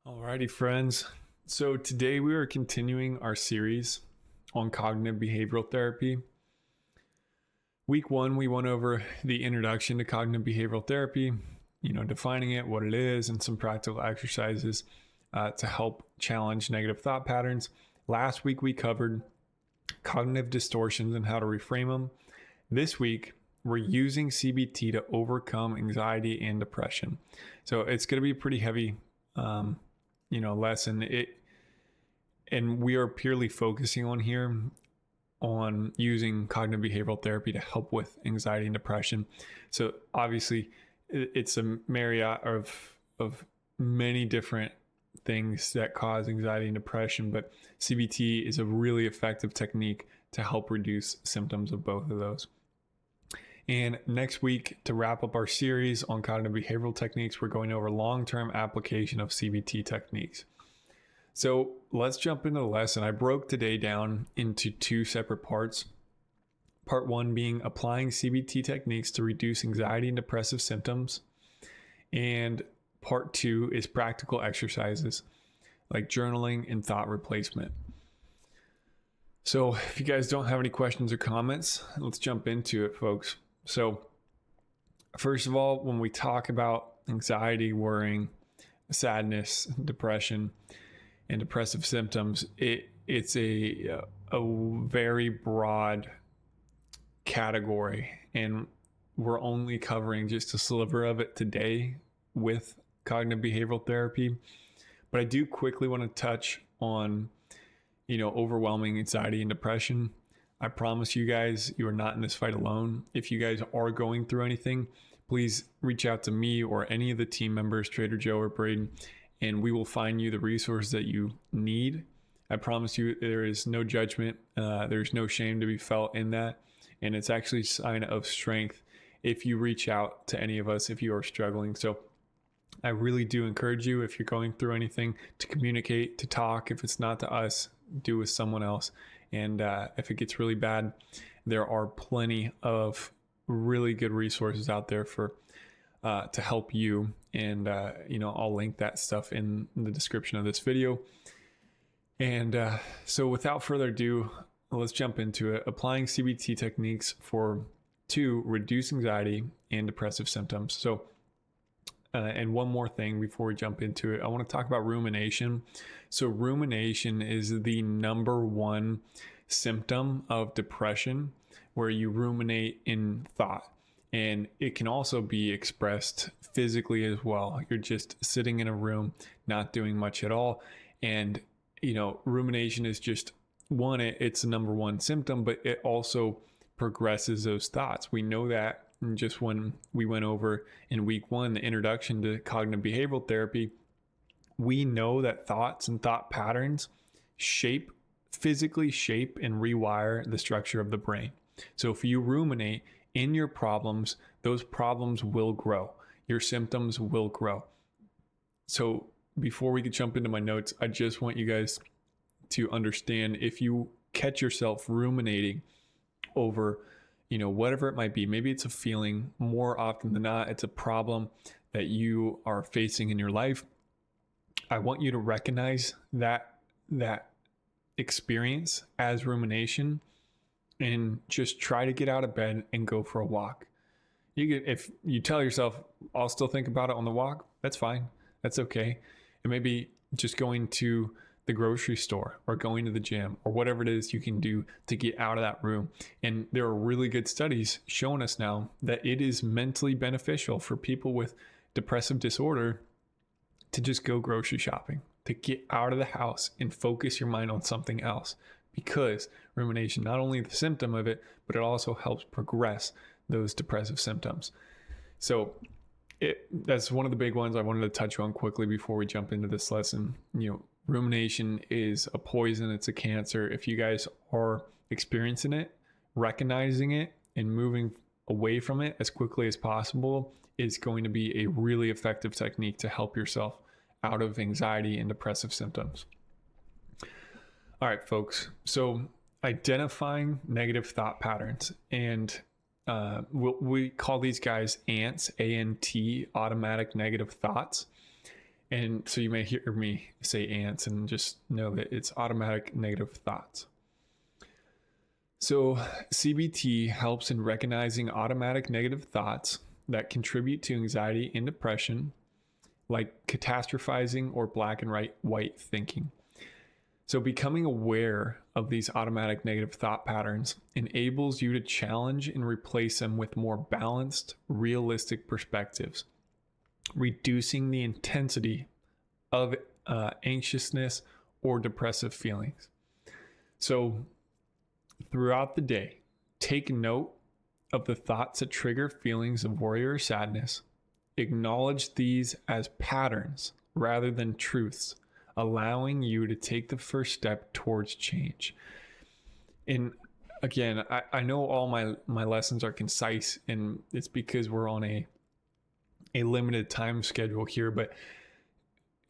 Alrighty, friends. So today we are continuing our series on cognitive behavioral therapy. Week 1, we went over the introduction to cognitive behavioral therapy, defining it, what it is, and some practical exercises to help challenge negative thought patterns. Last week, we covered cognitive distortions and how to reframe them. This week, we're using CBT to overcome anxiety and depression. So it's going to be a pretty heavy lesson. And we are purely focusing on using cognitive behavioral therapy to help with anxiety and depression. So obviously it's a myriad of many different things that cause anxiety and depression, but CBT is a really effective technique to help reduce symptoms of both of those. And next week, to wrap up our series on cognitive behavioral techniques, we're going over long-term application of CBT techniques. So let's jump into the lesson. I broke today down into 2 separate parts. Part 1 being applying CBT techniques to reduce anxiety and depressive symptoms. And part 2 is practical exercises like journaling and thought replacement. So if you guys don't have any questions or comments, let's jump into it, folks. So first of all, when we talk about anxiety, worrying, sadness, depression, and depressive symptoms, it's a very broad category, and we're only covering just a sliver of it today with cognitive behavioral therapy. But I do quickly want to touch on, overwhelming anxiety and depression. I promise you guys, you are not in this fight alone. If you guys are going through anything, please reach out to me or any of the team members, Trader Joe or Braden, and we will find you the resources that you need. I promise you there is no judgment. There's no shame to be felt in that. And it's actually a sign of strength if you reach out to any of us if you are struggling. So I really do encourage you, if you're going through anything, to communicate, to talk. If it's not to us, do with someone else. And if it gets really bad, there are plenty of really good resources out there to help you. And, I'll link that stuff in the description of this video. And so without further ado, let's jump into it. Applying CBT techniques to reduce anxiety and depressive symptoms. So, and one more thing before we jump into it, I want to talk about rumination. So rumination is the number one symptom of depression, where you ruminate in thought. And it can also be expressed physically as well. You're just sitting in a room, not doing much at all. And, rumination is just one, it's the number one symptom, but it also progresses those thoughts. We know that. And just when we went over in week 1, the introduction to cognitive behavioral therapy, we know that thoughts and thought patterns physically shape and rewire the structure of the brain. So if you ruminate in your problems, those problems will grow. Your symptoms will grow. So before we could jump into my notes, I just want you guys to understand, if you catch yourself ruminating over whatever it might be, maybe it's a feeling, more often than not, it's a problem that you are facing in your life. I want you to recognize that experience as rumination and just try to get out of bed and go for a walk. If you tell yourself, I'll still think about it on the walk, that's fine. That's okay. It may be just going to the grocery store or going to the gym or whatever it is you can do to get out of that room. And there are really good studies showing us now that it is mentally beneficial for people with depressive disorder to just go grocery shopping, to get out of the house and focus your mind on something else, because rumination, not only the symptom of it, but it also helps progress those depressive symptoms. So that's one of the big ones I wanted to touch on quickly before we jump into this lesson. Rumination is a poison. It's a cancer. If you guys are experiencing it, recognizing it, and moving away from it as quickly as possible is going to be a really effective technique to help yourself out of anxiety and depressive symptoms. All right, folks. So identifying negative thought patterns, and we call these guys ANT, A-N-T, automatic negative thoughts. And so you may hear me say ants and just know that it's automatic negative thoughts. So CBT helps in recognizing automatic negative thoughts that contribute to anxiety and depression, like catastrophizing or black and white thinking. So becoming aware of these automatic negative thought patterns enables you to challenge and replace them with more balanced, realistic perspectives, reducing the intensity of anxiousness or depressive feelings. So throughout the day, take note of the thoughts that trigger feelings of worry or sadness. Acknowledge these as patterns rather than truths, allowing you to take the first step towards change. And again, I know all my lessons are concise, and it's because we're on a limited time schedule here, but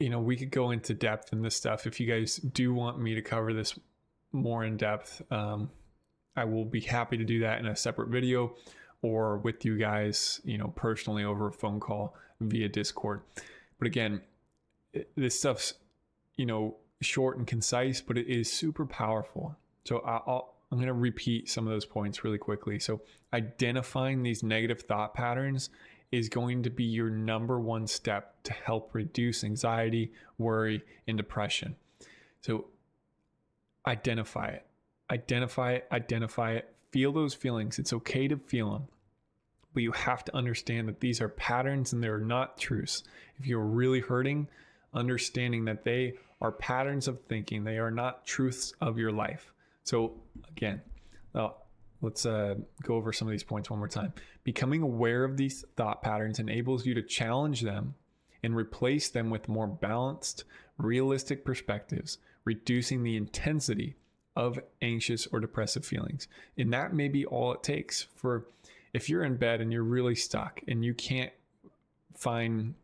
we could go into depth in this stuff. If you guys do want me to cover this more in depth, I will be happy to do that in a separate video or with you guys, personally over a phone call via Discord. But again, this stuff's, short and concise, but it is super powerful. So I'm going to repeat some of those points really quickly. So identifying these negative thought patterns is going to be your number one step to help reduce anxiety, worry, and depression. So identify it, feel those feelings. It's okay to feel them, but you have to understand that these are patterns and they're not truths. If you're really hurting, understanding that they are patterns of thinking, they are not truths of your life. So again, let's go over some of these points one more time. Becoming aware of these thought patterns enables you to challenge them and replace them with more balanced, realistic perspectives, reducing the intensity of anxious or depressive feelings. And that may be all it takes for if you're in bed and you're really stuck and you can't find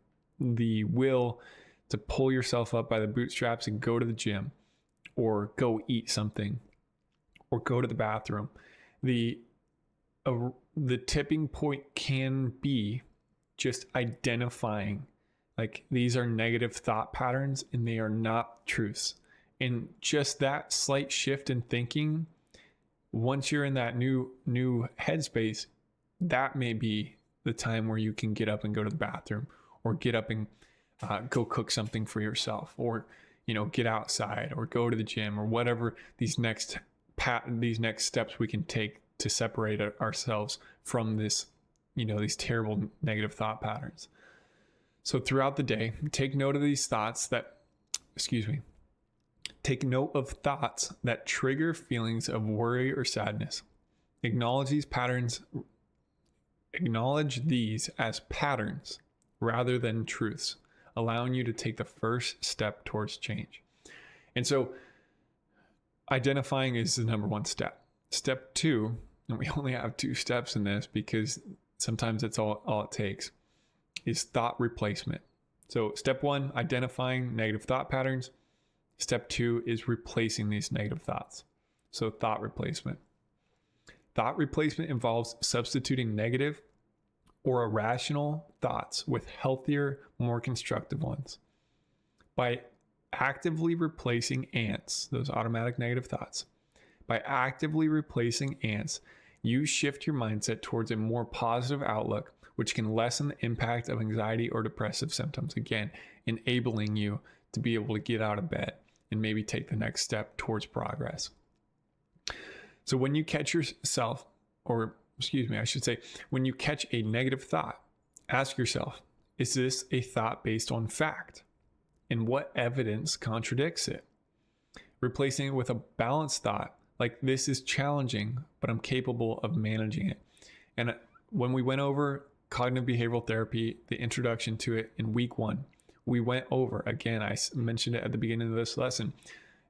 the will to pull yourself up by the bootstraps and go to the gym or go eat something or go to the bathroom. The tipping point can be just identifying like these are negative thought patterns and they are not truths. And just that slight shift in thinking, once you're in that new headspace, that may be the time where you can get up and go to the bathroom or get up and go cook something for yourself, or get outside or go to the gym, or whatever these next steps we can take to separate ourselves from this these terrible negative thought patterns. So throughout the day, take note of these thoughts take note of thoughts that trigger feelings of worry or sadness. Acknowledge these as patterns rather than truths, allowing you to take the first step towards change. And so identifying is the number one step. Step 2, and we only have 2 steps in this because sometimes that's all it takes, is thought replacement. So step 1, identifying negative thought patterns. Step 2 is replacing these negative thoughts. So thought replacement. Thought replacement involves substituting negative or irrational thoughts with healthier, more constructive ones. By actively replacing ants, those automatic negative thoughts, you shift your mindset towards a more positive outlook, which can lessen the impact of anxiety or depressive symptoms, again, enabling you to be able to get out of bed and maybe take the next step towards progress. So when you catch yourself, when you catch a negative thought, ask yourself, is this a thought based on fact? And what evidence contradicts it? Replacing it with a balanced thought, like this is challenging, but I'm capable of managing it. And when we went over cognitive behavioral therapy, the introduction to it in week 1, we went over, again, I mentioned it at the beginning of this lesson,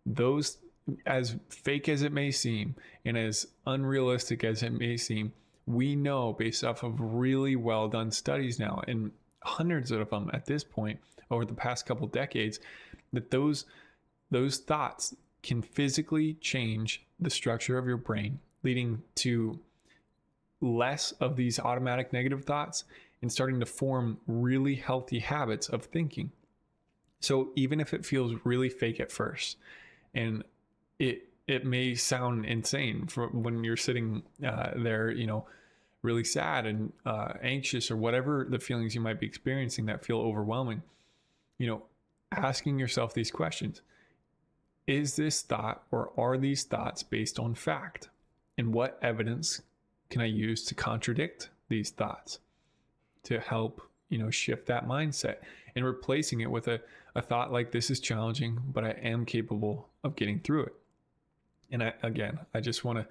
those, as fake as it may seem and as unrealistic as it may seem, we know based off of really well done studies now, and hundreds of them at this point over the past couple decades, that those thoughts can physically change the structure of your brain, leading to less of these automatic negative thoughts and starting to form really healthy habits of thinking. So even if it feels really fake at first, and it may sound insane for when you're sitting there, really sad and anxious, or whatever the feelings you might be experiencing that feel overwhelming, asking yourself these questions. Is this thought, or are these thoughts based on fact? And what evidence can I use to contradict these thoughts to help, shift that mindset, and replacing it with a thought like, this is challenging, but I am capable of getting through it. And I just want to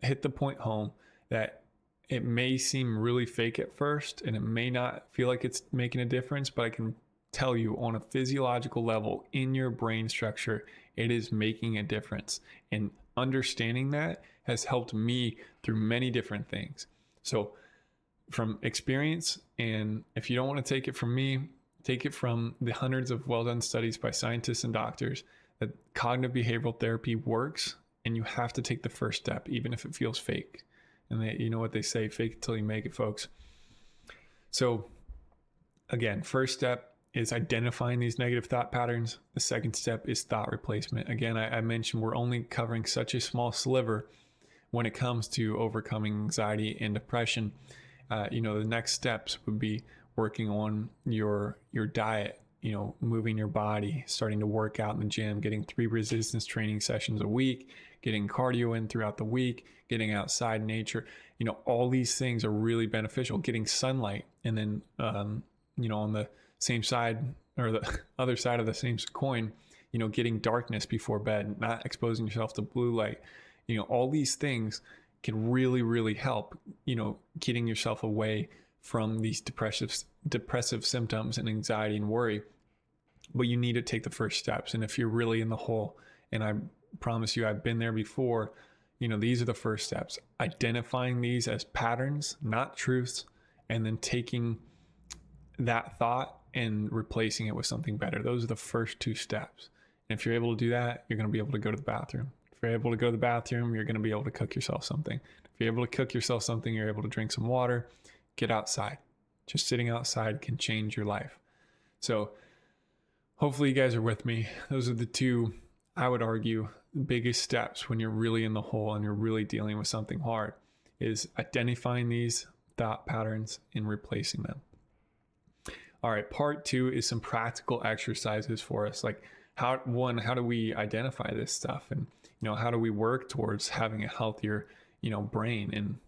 hit the point home that it may seem really fake at first, and it may not feel like it's making a difference, but I can tell you on a physiological level in your brain structure, it is making a difference. And understanding that has helped me through many different things. So from experience, and if you don't want to take it from me, take it from the hundreds of well-done studies by scientists and doctors, that cognitive behavioral therapy works, and you have to take the first step, even if it feels fake. And you know what they say, fake it till you make it, folks. So again, first step is identifying these negative thought patterns. The second step is thought replacement. Again, I mentioned we're only covering such a small sliver when it comes to overcoming anxiety and depression. The next steps would be working on your diet, moving your body, starting to work out in the gym, getting 3 resistance training sessions a week, getting cardio in throughout the week, getting outside in nature. All these things are really beneficial. Getting sunlight, and then, on the same side, or the other side of the same coin, getting darkness before bed, not exposing yourself to blue light. All these things can really, really help, getting yourself away from these depressive symptoms and anxiety and worry. But you need to take the first steps. And if you're really in the hole, and I promise you, I've been there before, these are the first steps. Identifying these as patterns, not truths, and then taking that thought and replacing it with something better. Those are the first 2 steps. And if you're able to do that, you're going to be able to go to the bathroom. If you're able to go to the bathroom, you're going to be able to cook yourself something. If you're able to cook yourself something, you're able to drink some water, get outside. Just sitting outside can change your life. So hopefully you guys are with me. Those are the 2, I would argue, biggest steps when you're really in the hole and you're really dealing with something hard, is identifying these thought patterns and replacing them. All right, part 2 is some practical exercises for us. Like how do we identify this stuff? And, how do we work towards having a healthier, brain? And,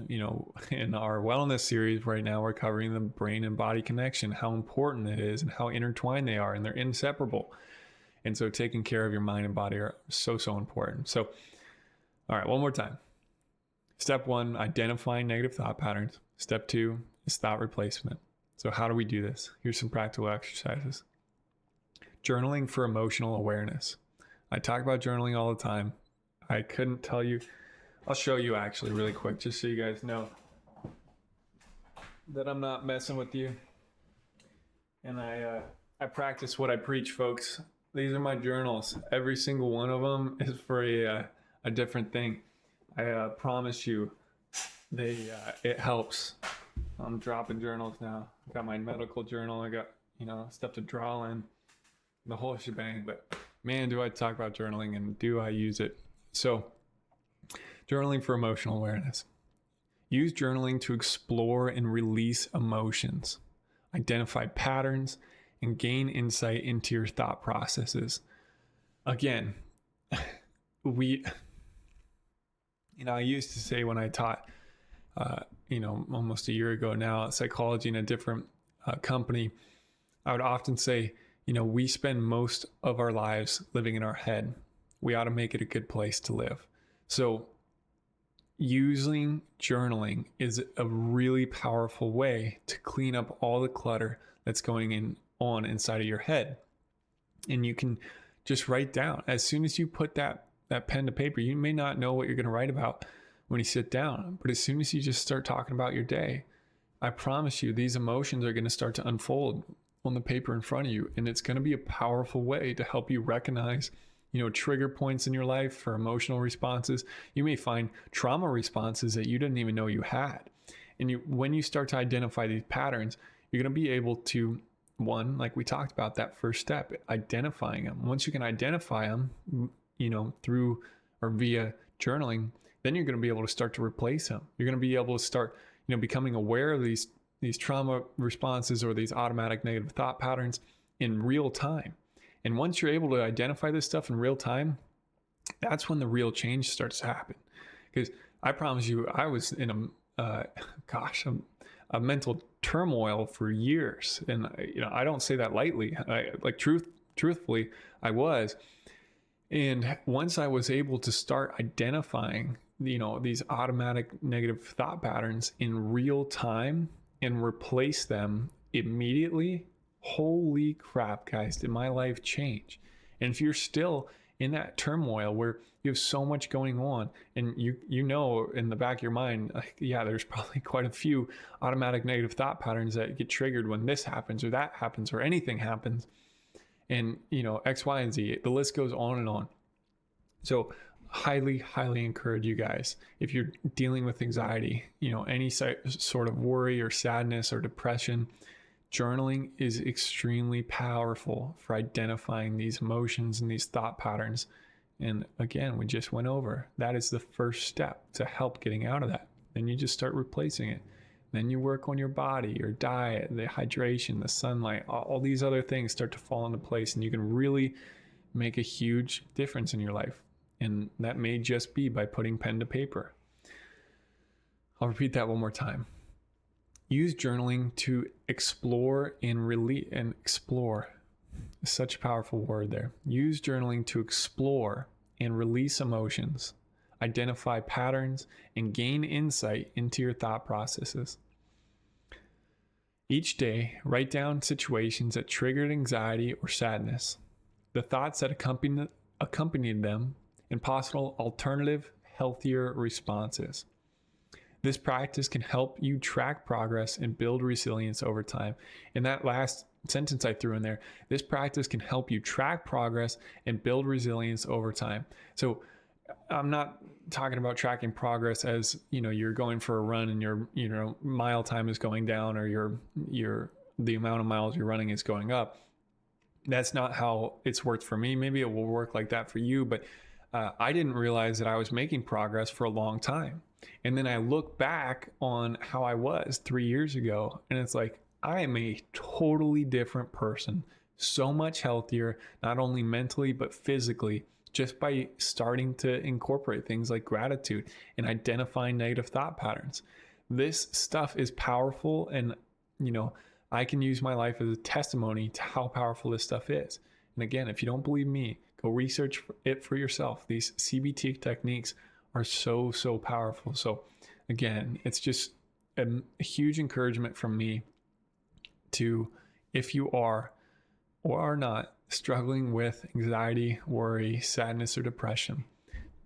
in our wellness series right now, we're covering the brain and body connection, how important it is and how intertwined they are, and they're inseparable. And so taking care of your mind and body are so, so important. So, all right, one more time. Step 1, identifying negative thought patterns. Step 2 is thought replacement. So how do we do this? Here's some practical exercises. Journaling for emotional awareness. I talk about journaling all the time. I couldn't tell you. I'll show you actually really quick, just so you guys know that I'm not messing with you. And I practice what I preach, folks. These are my journals. Every single one of them is for a different thing. I promise you, it helps. I'm dropping journals now. I got my medical journal. I got, stuff to draw in, the whole shebang. But man, do I talk about journaling, and do I use it. So journaling for emotional awareness. Use journaling to explore and release emotions, identify patterns, and gain insight into your thought processes. Again, I used to say when I taught, almost a year ago now, psychology in a different company, I would often say, we spend most of our lives living in our head. We ought to make it a good place to live. So using journaling is a really powerful way to clean up all the clutter that's going on inside of your head. And you can just write down. As soon as you put that pen to paper, you may not know what you're going to write about when you sit down, but as soon as you just start talking about your day, I promise you these emotions are going to start to unfold on the paper in front of you. And it's going to be a powerful way to help you recognize, trigger points in your life for emotional responses. You may find trauma responses that you didn't even know you had. And when you start to identify these patterns, you're going to be able to one, like we talked about, that first step, identifying them. Once you can identify them, through or via journaling, then you're going to be able to start to replace them. You're going to be able to start, becoming aware of these trauma responses or these automatic negative thought patterns in real time. And once you're able to identify this stuff in real time, that's when the real change starts to happen. Because I promise you, I was in a mental turmoil for years. And, I don't say that lightly. Truthfully, I was. And once I was able to start identifying, these automatic negative thought patterns in real time and replace them immediately, holy crap, guys, did my life change. And if you're still in that turmoil where you have so much going on and you know in the back of your mind, there's probably quite a few automatic negative thought patterns that get triggered when this happens or that happens or anything happens. And, X, Y, and Z, the list goes on and on. So highly, highly encourage you guys, if you're dealing with anxiety, any sort of worry or sadness or depression, journaling is extremely powerful for identifying these emotions and these thought patterns. And again, we just went over, that is the first step to help getting out of that. Then you just start replacing it. Then you work on your body, your diet, the hydration, the sunlight, all these other things start to fall into place, and you can really make a huge difference in your life. And that may just be by putting pen to paper. I'll repeat that one more time. Use journaling to explore and release, and explore is such a powerful word there. Use journaling to explore and release emotions, identify patterns, and gain insight into your thought processes. Each day, write down situations that triggered anxiety or sadness, the thoughts that accompanied them, and possible alternative, healthier responses. This practice can help you track progress and build resilience over time. And that last sentence I threw in there, this practice can help you track progress and build resilience over time. So I'm not talking about tracking progress as, you're going for a run and your mile time is going down or the amount of miles you're running is going up. That's not how it's worked for me. Maybe it will work like that for you, but I didn't realize that I was making progress for a long time. And then I look back on how I was 3 years ago, and it's like, I am a totally different person, so much healthier, not only mentally, but physically, just by starting to incorporate things like gratitude and identifying negative thought patterns. This stuff is powerful, and, I can use my life as a testimony to how powerful this stuff is. And again, if you don't believe me, go research it for yourself. These CBT techniques are so, so powerful. So again, it's just a huge encouragement from me to, if you are or are not struggling with anxiety, worry, sadness, or depression,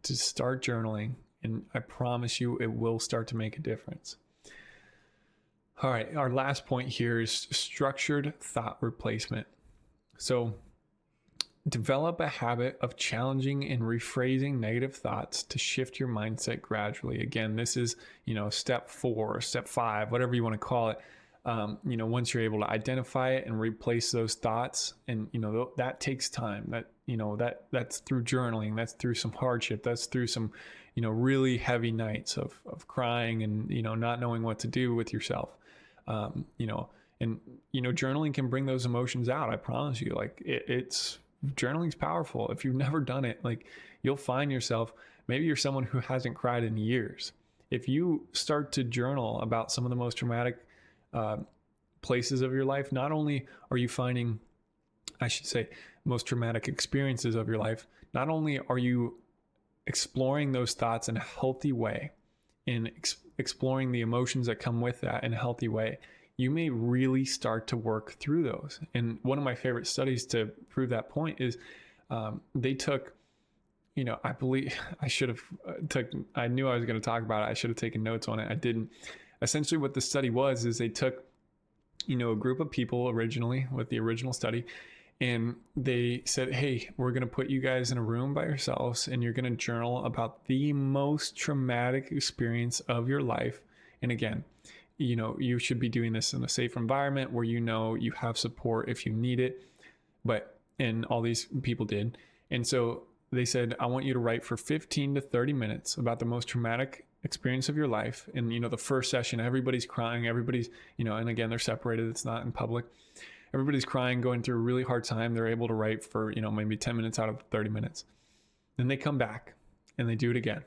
to start journaling. And I promise you, it will start to make a difference. All right, our last point here is structured thought replacement. So develop a habit of challenging and rephrasing negative thoughts to shift your mindset gradually. Again, this is, step 4 or step 5, whatever you want to call it. Once you're able to identify it and replace those thoughts, and, that takes time. That's through journaling. That's through some hardship. That's through some, really heavy nights of crying and, not knowing what to do with yourself. Journaling can bring those emotions out. I promise you, journaling's powerful. If you've never done it, you'll find yourself, maybe you're someone who hasn't cried in years. If you start to journal about some of the most traumatic places of your life, not only are you finding, most traumatic experiences of your life, not only are you exploring those thoughts in a healthy way and exploring the emotions that come with that in a healthy way, you may really start to work through those. And one of my favorite studies to prove that point is they took, I believe I knew I was going to talk about it. I should have taken notes on it. I didn't. Essentially what the study was is they took, a group of people originally with the original study, and they said, hey, we're going to put you guys in a room by yourselves, and you're going to journal about the most traumatic experience of your life. And again, you should be doing this in a safe environment where you have support if you need it. And all these people did. And so they said, I want you to write for 15 to 30 minutes about the most traumatic experience of your life. And the first session, everybody's crying, everybody's, and again, they're separated, it's not in public. Everybody's crying, going through a really hard time. They're able to write for, maybe 10 minutes out of 30 minutes. Then they come back and they do it again.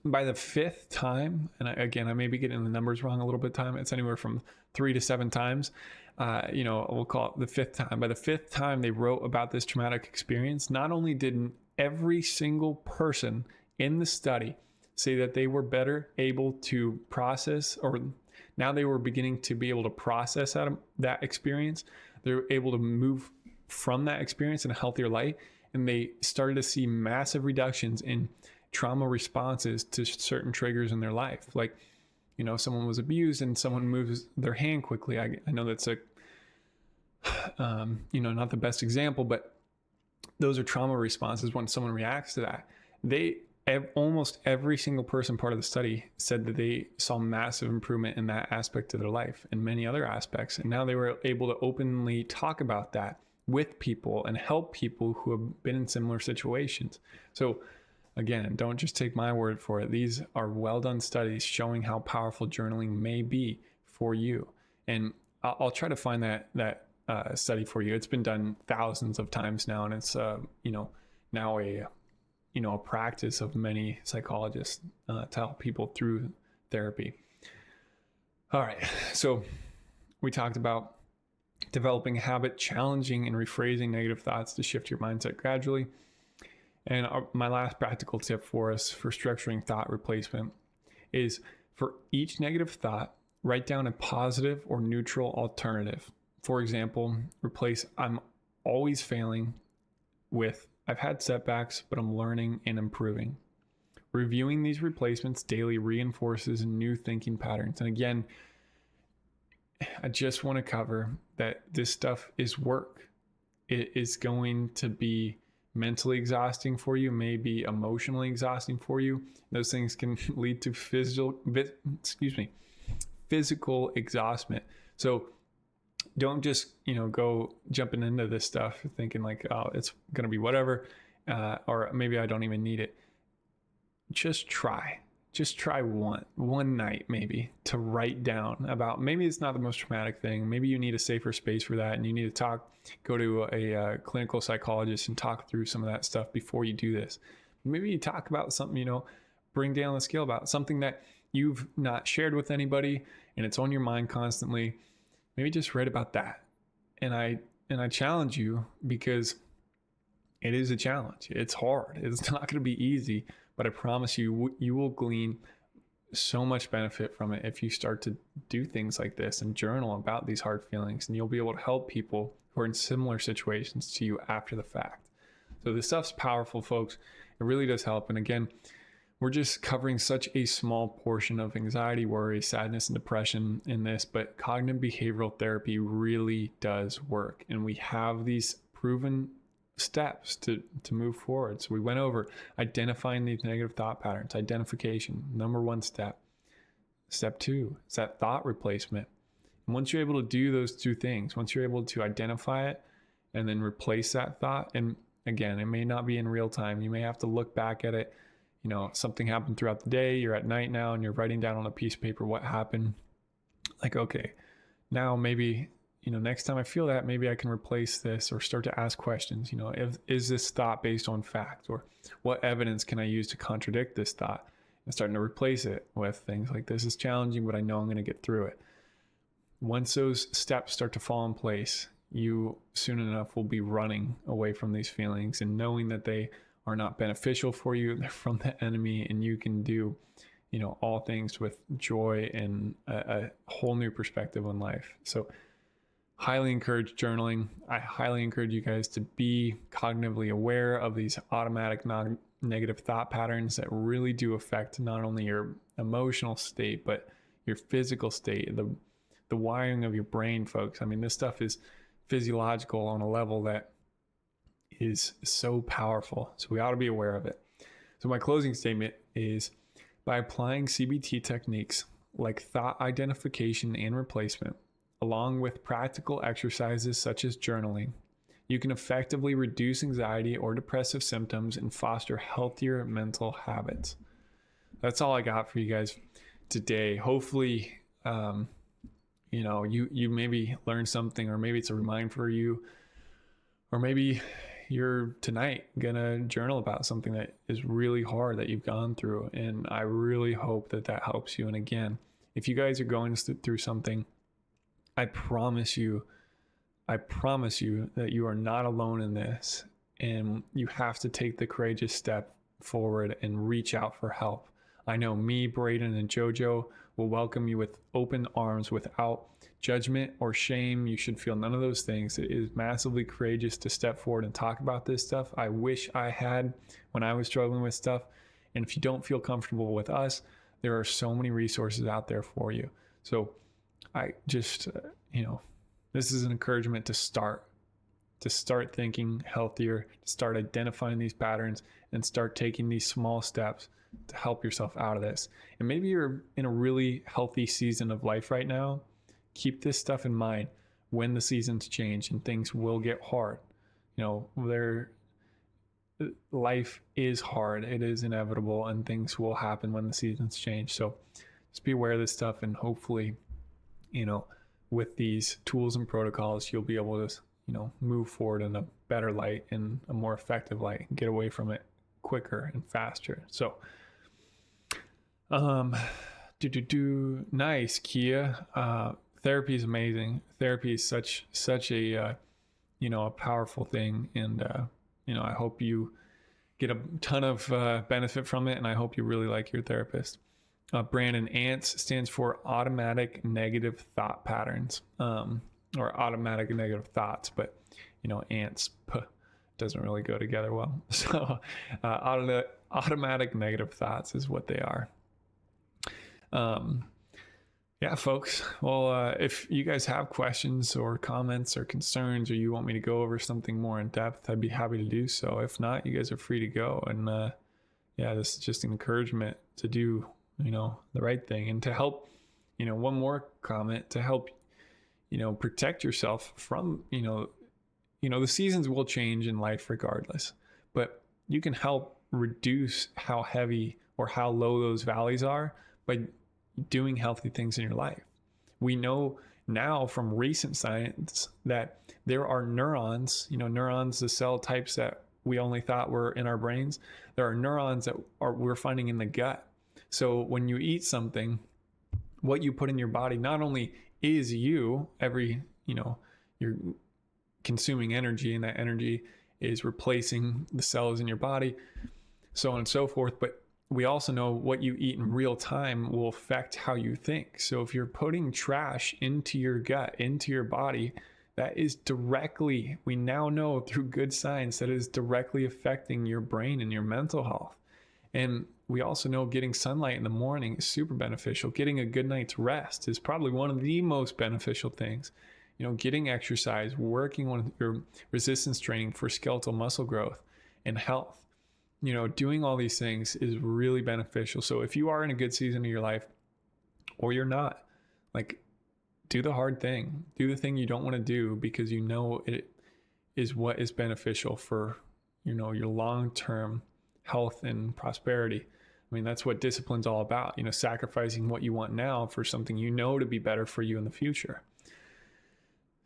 By the fifth time, and I may be getting the numbers wrong a little bit time, it's anywhere from 3 to 7 times. We'll call it the fifth time. By the fifth time they wrote about this traumatic experience, not only did every single person in the study say that they were better able to process, or now they were beginning to be able to process out of that experience. They're able to move from that experience in a healthier light. And they started to see massive reductions in trauma responses to certain triggers in their life. Like, someone was abused and someone moves their hand quickly. I know that's not the best example, but those are trauma responses when someone reacts to that. Almost every single person part of the study said that they saw massive improvement in that aspect of their life and many other aspects. And now they were able to openly talk about that with people and help people who have been in similar situations. So again, don't just take my word for it. These are well done studies showing how powerful journaling may be for you. And I'll try to find that study for you. It's been done thousands of times now, and it's now a practice of many psychologists to help people through therapy. All right, so we talked about developing a habit, challenging and rephrasing negative thoughts to shift your mindset gradually. And my last practical tip for us for structuring thought replacement is, for each negative thought, write down a positive or neutral alternative. For example, replace "I'm always failing" with "I've had setbacks, but I'm learning and improving." Reviewing these replacements daily reinforces new thinking patterns. And again, I just want to cover that this stuff is work. It is going to be mentally exhausting for you, maybe emotionally exhausting for you. Those things can lead to physical exhaustion. So don't just, go jumping into this stuff thinking like, oh, it's going to be whatever, or maybe I don't even need it. Just try one night maybe to write down about, maybe it's not the most traumatic thing. Maybe you need a safer space for that, and you need to go to a clinical psychologist and talk through some of that stuff before you do this. Maybe you talk about something, bring down the scale about something that you've not shared with anybody and it's on your mind constantly. Maybe just write about that. And I challenge you, because it is a challenge. It's hard. It's not going to be easy, but I promise you, you will glean so much benefit from it if you start to do things like this and journal about these hard feelings, and you'll be able to help people who are in similar situations to you after the fact. So this stuff's powerful, folks. It really does help. And again, we're just covering such a small portion of anxiety, worry, sadness, and depression in this, but cognitive behavioral therapy really does work. And we have these proven steps to move forward. So we went over identifying these negative thought patterns, identification, number one step. Step 2 is that thought replacement. And once you're able to do those two things, once you're able to identify it and then replace that thought, and again, it may not be in real time. You may have to look back at it. Something happened throughout the day, you're at night now, and you're writing down on a piece of paper what happened. Like, okay, now maybe, next time I feel that, maybe I can replace this, or start to ask questions. Is this thought based on fact, or what evidence can I use to contradict this thought? And starting to replace it with things like, this is challenging, but I know I'm going to get through it. Once those steps start to fall in place, you soon enough will be running away from these feelings and knowing that they are not beneficial for you. They're from the enemy, and you can do, all things with joy and a whole new perspective on life. So highly encourage journaling. I highly encourage you guys to be cognitively aware of these automatic negative thought patterns that really do affect not only your emotional state, but your physical state, the wiring of your brain, folks. I mean, this stuff is physiological on a level that is so powerful. So we ought to be aware of it. So my closing statement is, by applying CBT techniques like thought identification and replacement, along with practical exercises such as journaling, you can effectively reduce anxiety or depressive symptoms and foster healthier mental habits. That's all I got for you guys today. Hopefully, you maybe learned something, or maybe it's a reminder for you, or maybe you're tonight gonna journal about something that is really hard that you've gone through. And I really hope that helps you. And again, if you guys are going through something, I promise you that you are not alone in this, and you have to take the courageous step forward and reach out for help. I know me, Braden, and Jojo will welcome you with open arms without judgment or shame. You should feel none of those things. It is massively courageous to step forward and talk about this stuff. I wish I had when I was struggling with stuff. And if you don't feel comfortable with us, there are so many resources out there for you. So I just, this is an encouragement to start thinking healthier, to start identifying these patterns, and start taking these small steps to help yourself out of this. And maybe you're in a really healthy season of life right now. Keep this stuff in mind when the seasons change and things will get hard. Life is hard. It is inevitable, and things will happen when the seasons change. So just be aware of this stuff, and hopefully, with these tools and protocols, you'll be able to, move forward in a better light, in a more effective light, and get away from it quicker and faster. So, nice, Kia. Therapy is amazing. Therapy is such a, a powerful thing. And, I hope you get a ton of benefit from it. And I hope you really like your therapist. Brandon, ANTS stands for automatic negative thought patterns, or automatic negative thoughts, but ANTS doesn't really go together well. So automatic negative thoughts is what they are. Yeah, folks. Well, if you guys have questions or comments or concerns, or you want me to go over something more in depth, I'd be happy to do so. If not, you guys are free to go. And this is just an encouragement to do the right thing, and to help, one more comment, to help, protect yourself from, the seasons will change in life regardless, but you can help reduce how heavy or how low those valleys are by doing healthy things in your life. We know now from recent science that there are neurons, the cell types that we only thought were in our brains. There are neurons that we're finding in the gut. So when you eat something, what you put in your body not only is you're consuming energy, and that energy is replacing the cells in your body, so on and so forth. But we also know what you eat in real time will affect how you think. So if you're putting trash into your gut, into your body, that is directly, we now know through good science, that is directly affecting your brain and your mental health. And we also know getting sunlight in the morning is super beneficial. Getting a good night's rest is probably one of the most beneficial things. Getting exercise, working on your resistance training for skeletal muscle growth and health. Doing all these things is really beneficial. So if you are in a good season of your life, or you're not, do the hard thing. Do the thing you don't want to do, because it is what is beneficial for, your long-term health and prosperity. I mean, that's what discipline's all about, sacrificing what you want now for something to be better for you in the future.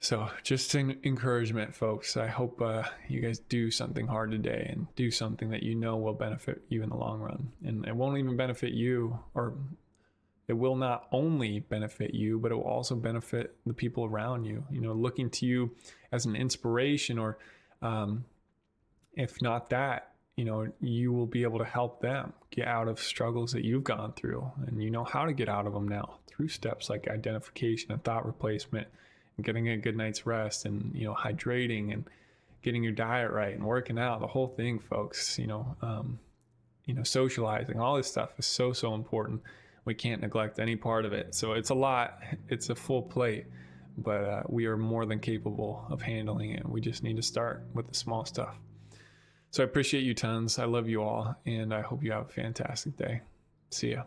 So just an encouragement, folks. I hope you guys do something hard today, and do something that will benefit you in the long run. And it won't even benefit you, or it will not only benefit you, but it will also benefit the people around you, looking to you as an inspiration, or if not that, you will be able to help them get out of struggles that you've gone through. And you know how to get out of them now through steps like identification and thought replacement, and getting a good night's rest, and, hydrating, and getting your diet right, and working out, the whole thing, folks. Socializing, all this stuff is so important. We can't neglect any part of it. So it's a lot, it's a full plate, but we are more than capable of handling it. We just need to start with the small stuff. So I appreciate you tons. I love you all, and I hope you have a fantastic day. See ya.